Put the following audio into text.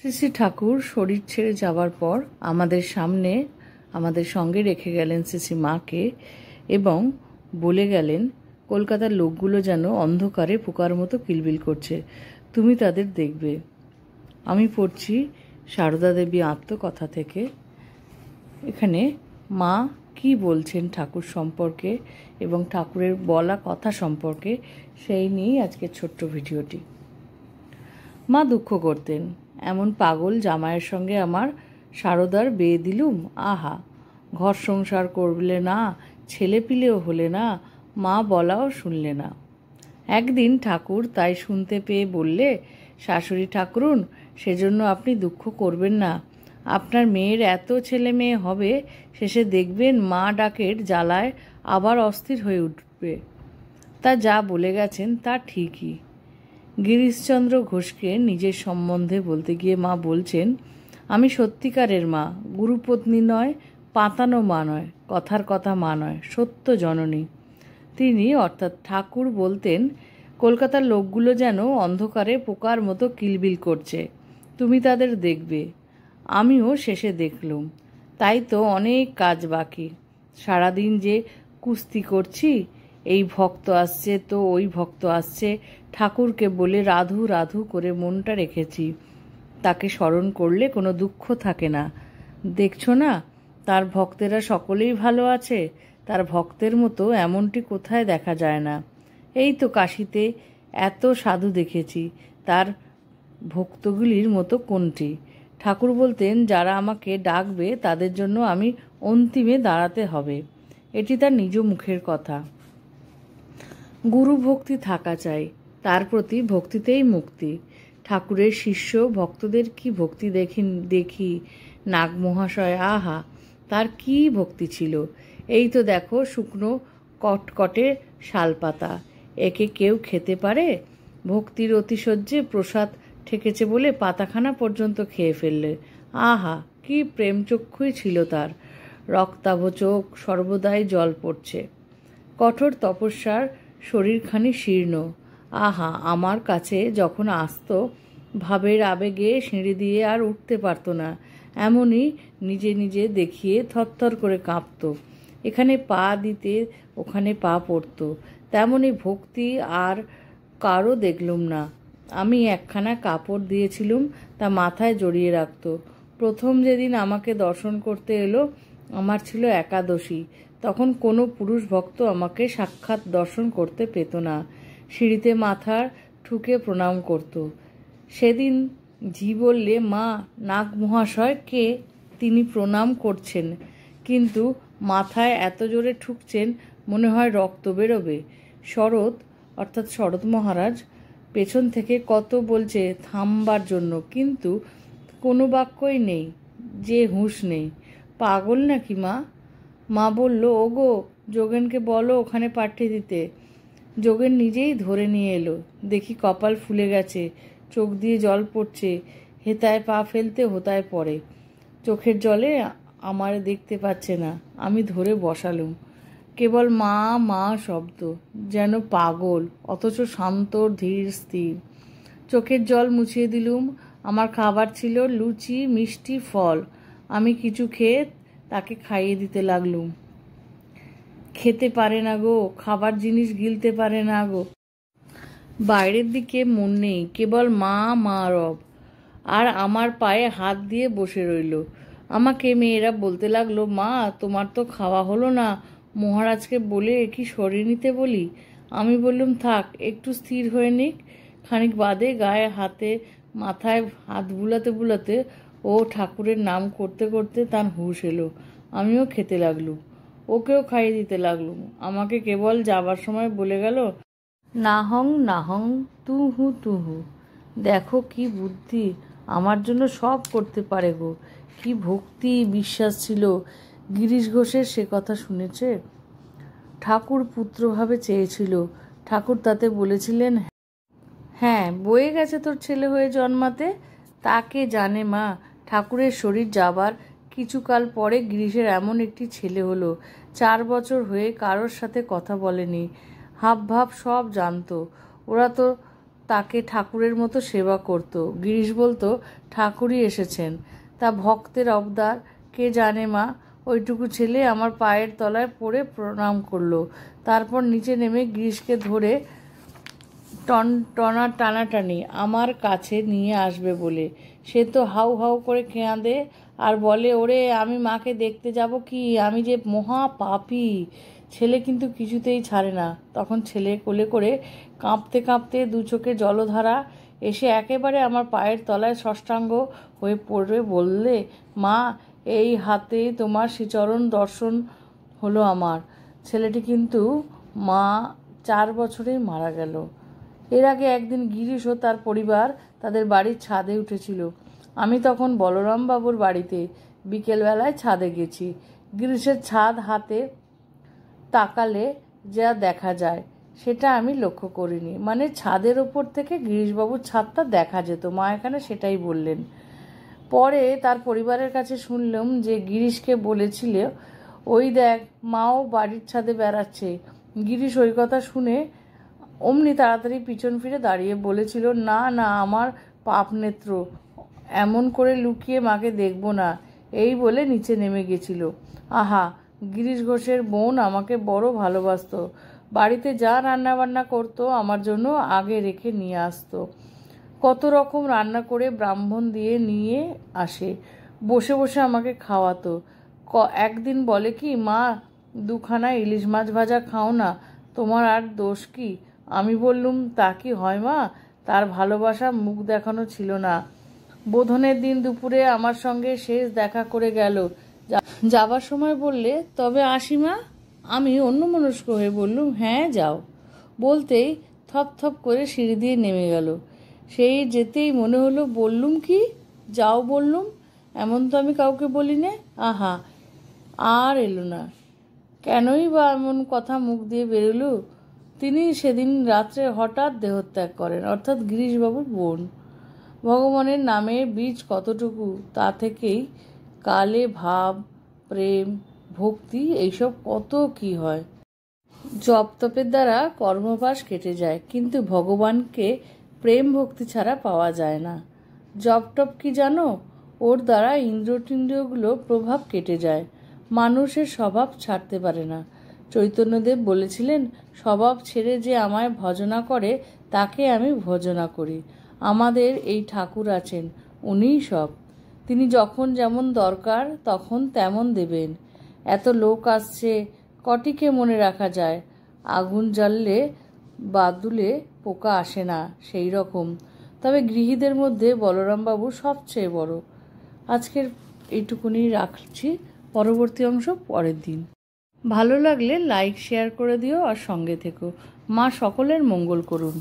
শ্রী শ্রী ঠাকুর শরীর ছেড়ে যাবার পর আমাদের সঙ্গে রেখে গেলেন শ্রী শ্রী মাকে এবং বলে গেলেন, কলকাতার লোকগুলো যেন অন্ধকারে পোকার মতো কিলবিল করছে, তুমি তাদের দেখবে। আমি পড়ছি সারদা দেবী আত্মকথা থেকে। এখানে মা কি বলছেন ঠাকুর সম্পর্কে এবং ঠাকুরের বলা কথা সম্পর্কে, সেই নিয়েই আজকের ছোট্ট ভিডিওটি। মা দুঃখ করতেন, এমন পাগল জামাইয়ের সঙ্গে আমার সারদার বিয়ে দিলুম, আহা, ঘর সংসার করলে না, ছেলে পিলেও হলে না, মা বলাও শুনলে না। একদিন ঠাকুর তাই শুনতে পেয়ে বললে, শাশুড়ি ঠাকুরুন, সেজন্য আপনি দুঃখ করবেন না, আপনার মেয়ের এত ছেলে মেয়ে হবে, শেষে দেখবেন মা ডাকের জ্বালায় আবার অস্থির হয়ে উঠবে। তা যা বলে গেছেন তা ঠিকই। গিরিশচন্দ্র ঘোষকে নিজের সম্বন্ধে বলতে গিয়ে মা বলছেন, আমি সত্যিকারের মা, গুরুপত্নী নয়, পাতানো মা নয়, কথার কথা মা নয়, সত্য জননী। তিনি অর্থাৎ ঠাকুর বলতেন, কলকাতার লোকগুলো যেন অন্ধকারে পোকার মতো কিলবিল করছে, তুমি তাদের দেখবে। আমিও শেষে দেখলুম। তাই তো অনেক কাজ বাকি। সারাদিন যে কুস্তি করছি, এই ভক্ত আসছে তো ওই ভক্ত আসছে, ঠাকুরকে বলে রাধু রাধু করে মনটা রেখেছি। তাকে স্মরণ করলে কোনো দুঃখ থাকে না। দেখছো না, তার ভক্তেরা সকলেই ভালো আছে। তার ভক্তের মতো এমনটি কোথায় দেখা যায় না। এই তো কাশীতে এত সাধু দেখেছি, তার ভক্তগুলির মতো কোনটি? ঠাকুর বলতেন, যারা আমাকে ডাকবে তাদের জন্য আমি অন্তিমে দাঁড়াতে হবে। এটি তার নিজ মুখের কথা। গুরু ভক্তি থাকা চাই, তার প্রতি ভক্তিতেই মুক্তি। ঠাকুরের শিষ্য ভক্তদের কি ভক্তি দেখি নাগ মহাশয়, আহা, তার কি ভক্তি ছিল! এই তো দেখো শুকনো কটকটে শালপাতা, একে কেউ খেতে পারে? ভক্তির অতিশয্যে প্রসাদ ঠেকেছে বলে পাতাখানা পর্যন্ত খেয়ে ফেললে। আহা, কি প্রেমচক্ষুই ছিল তার! রক্তাভ চোখ, সর্বদাই জল পড়ছে। কঠোর তপস্যার শরীরখানি শীর্ণ। আহা, আমার কাছে যখন আসত, ভাবের আবেগে সিঁড়ি দিয়ে আর উঠতে পারত না, এমনই নিজে নিজে দেখিয়ে থরথর করে কাঁপত। এখানে পা দিতে ওখানে পা পড়ত। তেমনই ভক্তি আর কারও দেখলুম না। আমি একখানা কাপড় দিয়েছিলুম, তা মাথায় জড়িয়ে রাখত। প্রথম যেদিন আমাকে দর্শন করতে এলো, আমার ছিল একাদশী। তখন কোনো পুরুষ ভক্ত আমাকে সাক্ষাৎ দর্শন করতে পেত না। সিঁড়িতে মাথা ঠুকে প্রণাম করত। সেদিন ঝি বললে, মা, নাগ মহাশয় কে? তিনি প্রণাম করছেন, কিন্তু মাথায় এত জোরে ঠুকছেন মনে হয় রক্ত বেরোবে। শরৎ মহারাজ পেছন থেকে কত বলছে থামবার জন্য, কিন্তু কোনো বাক্যই নেই, যে হুঁশ নেই। পাগল নাকি মা? মা বলল, ওগো, যোগেনকে বলো ওখানে পাঠিয়ে দিতে। যোগেন নিজেই ধরে নিয়ে এলো। দেখি কপাল ফুলে গেছে, চোখ দিয়ে জল পড়ছে, হেতায় পা ফেলতে হোতায় পড়ে। চোখের জলে আমার দেখতে পাচ্ছে না। আমি ধরে বসালুম। কেবল মা মা শব্দ, যেন পাগল, অথচ শান্ত ধীর স্থির। চোখের জল মুছিয়ে দিলুম। আমার খাবার ছিল লুচি, মিষ্টি, ফল। আমি কিছু খেয়ে তাকে খাইয়ে দিতে লাগলুম। খেতে পারে না গো, খাবার জিনিস গিলতে পারে না গো। বাইরের দিকে মন নেই, কেবল মা মা রব। আর আমার পায়ে হাত দিয়ে বসে রইল। আমাকে মেয়েরা বলতে লাগলো, মা, তোমার তো খাওয়া হলো না, মহারাজকে বলে কি সরিয়ে নিতে বলি? আমি বললুম, থাক, একটু স্থির হয়ে নিক। খানিক বাদে গায়ে হাতে মাথায় হাত বুলাতে বুলাতে ও ঠাকুরের নাম করতে করতে তার হুঁশ এলো। আমিও খেতে লাগলুম, ওকেও খাইয়ে দিতে লাগলুম। আমাকে কেবল যাবার সময় বলে গেল, নাহং নাহং তুহু তুহু। দেখো কি বুদ্ধি, আমার জন্য সব করতে পারে গো। কি ভক্তি বিশ্বাস ছিল! গিরিশ ঘোষের সে কথা শুনেছে? ঠাকুর পুত্রভাবে চেয়েছিল। ঠাকুর তাতে বলেছিলেন, হ্যাঁ, বয়ে গেছে তোর ছেলে হয়ে জন্মাতে। তাকে জানে মা। ঠাকুরের শরীর যাবার কিছুকাল পরে গিরিশের এমন একটি ছেলে হলো, 4 বছর হয়ে কারোর সাথে কথা বলেনি, হাব ভাব সব জানতো। ওরা তো তাকে ঠাকুরের মতো সেবা করত। গিরিশ বলতো, ঠাকুরই এসেছেন, তা ভক্তের অবদার কে জানে মা। ওইটুকু ছেলে আমার পায়ের তলায় পড়ে প্রণাম করলো, তারপর নিচে নেমে গিরিশকে ধরে টানাটানি আমার কাছে নিয়ে আসবে বলে। সে তো হাউ হাউ করে কেঁদে আর বলে, ওরে আমি মাকে দেখতে যাব কি, আমি যে মহা পাপী। ছেলে কিন্তু কিছুতেই ছাড়ে না। তখন ছেলে কোলে করে কাঁপতে কাঁপতে দু চোখে জলধারা এসে একেবারে আমার পায়ের তলায় ষষ্ঠাঙ্গ হয়ে পড়ে বললে, মা এই হাতে তোমার শ্রীচরণ দর্শন হলো আমার। ছেলেটি কিন্তু মা 4 বছরেই মারা গেল। এর আগে একদিন গিরিশ ও তার পরিবার তাদের বাড়ির ছাদে উঠেছিল। আমি তখন বলরামবাবুর বাড়িতে বিকেলবেলায় ছাদে গেছি। গিরিশের ছাদ হাতে তাকালে যা দেখা যায় সেটা আমি লক্ষ্য করিনি। মানে ছাদের ওপর থেকে গিরিশবাবুর ছাদটা দেখা যেত, মা এখানে সেটাই বললেন। পরে তার পরিবারের কাছে শুনলাম যে গিরিশকে বলেছিল, ওই দেখ মাও বাড়ির ছাদে বেড়াচ্ছে। গিরিশ ওই কথা শুনে অমনি তাড়াতাড়ি পিছন ফিরে দাঁড়িয়ে বলেছিল, না না, আমার পাপ নেত্র, এমন করে লুকিয়ে মাকে দেখব না, এই বলে নিচে নেমে গেছিল। আহা, গিরিশ ঘোষের বোন আমাকে বড় ভালোবাসতো। বাড়িতে যা রান্নাবান্না করতো আমার জন্য আগে রেখে নিয়ে আসতো। কত রকম রান্না করে ব্রাহ্মণ দিয়ে নিয়ে আসে, বসে বসে আমাকে খাওয়াতো। একদিন বলে কি, মা 2খানা ইলিশ মাছ ভাজা খাও না, তোমার আর দোষ কি? আমি বললুম, তা কি হয় মা, তার ভালোবাসা মুখ দেখানো ছিল না। বোধনের দিন দুপুরে আমার সঙ্গে শেষ দেখা করে গেল। যাবার সময় বললে, তবে আসি মা। আমি অন্যমনস্ক হয়ে বললুম, হ্যাঁ যাও। বলতেই থপ থপ করে সিঁড়ি দিয়ে নেমে গেল। সেই যেতেই মনে হলো, বললুম কি, যাও বললুম, এমন তো আমি কাউকে বলি নে। আহা, আর এলো না। কেনই বা এমন কথা মুখ দিয়ে বেরোলো? তিনি সেদিন রাত্রে হঠাৎ দেহত্যাগ করেন, অর্থাৎ গিরিশবাবুর বোন। ভগবানের নামে বীজ কতটুকু, তা থেকেই কালে ভাব, প্রেম, ভক্তি এইসব কত কি হয়। জপ তপের দ্বারা কর্মপাশ কেটে যায়, কিন্তু ভগবানকে প্রেম ভক্তি ছাড়া পাওয়া যায় না। জপ টপ কি জানো, ওর দ্বারা ইন্দ্রিয়গুলো প্রভাব কেটে যায়, মানুষের স্বভাব ছাড়তে পারে না। চৈতন্যদেব বলেছিলেন, স্বভাব ছেড়ে যে আমায় ভজনা করে তাকে আমি ভজনা করি। আমাদের এই ঠাকুর আছেন, উনিই সব। তিনি যখন যেমন দরকার তখন তেমন দেবেন। এত লোক আসছে, কটিকে মনে রাখা যায়? আগুন জ্বাললে বাদুলে পোকা আসে না, সেই রকম। তবে গৃহীদের মধ্যে বলরামবাবু সবচেয়ে বড়। আজকের এইটুকুনি রাখছি, পরবর্তী অংশ পরের দিন। ভালো লাগলে লাইক শেয়ার করে দিও আর সঙ্গে থেকো। মা সকলের মঙ্গল করুন।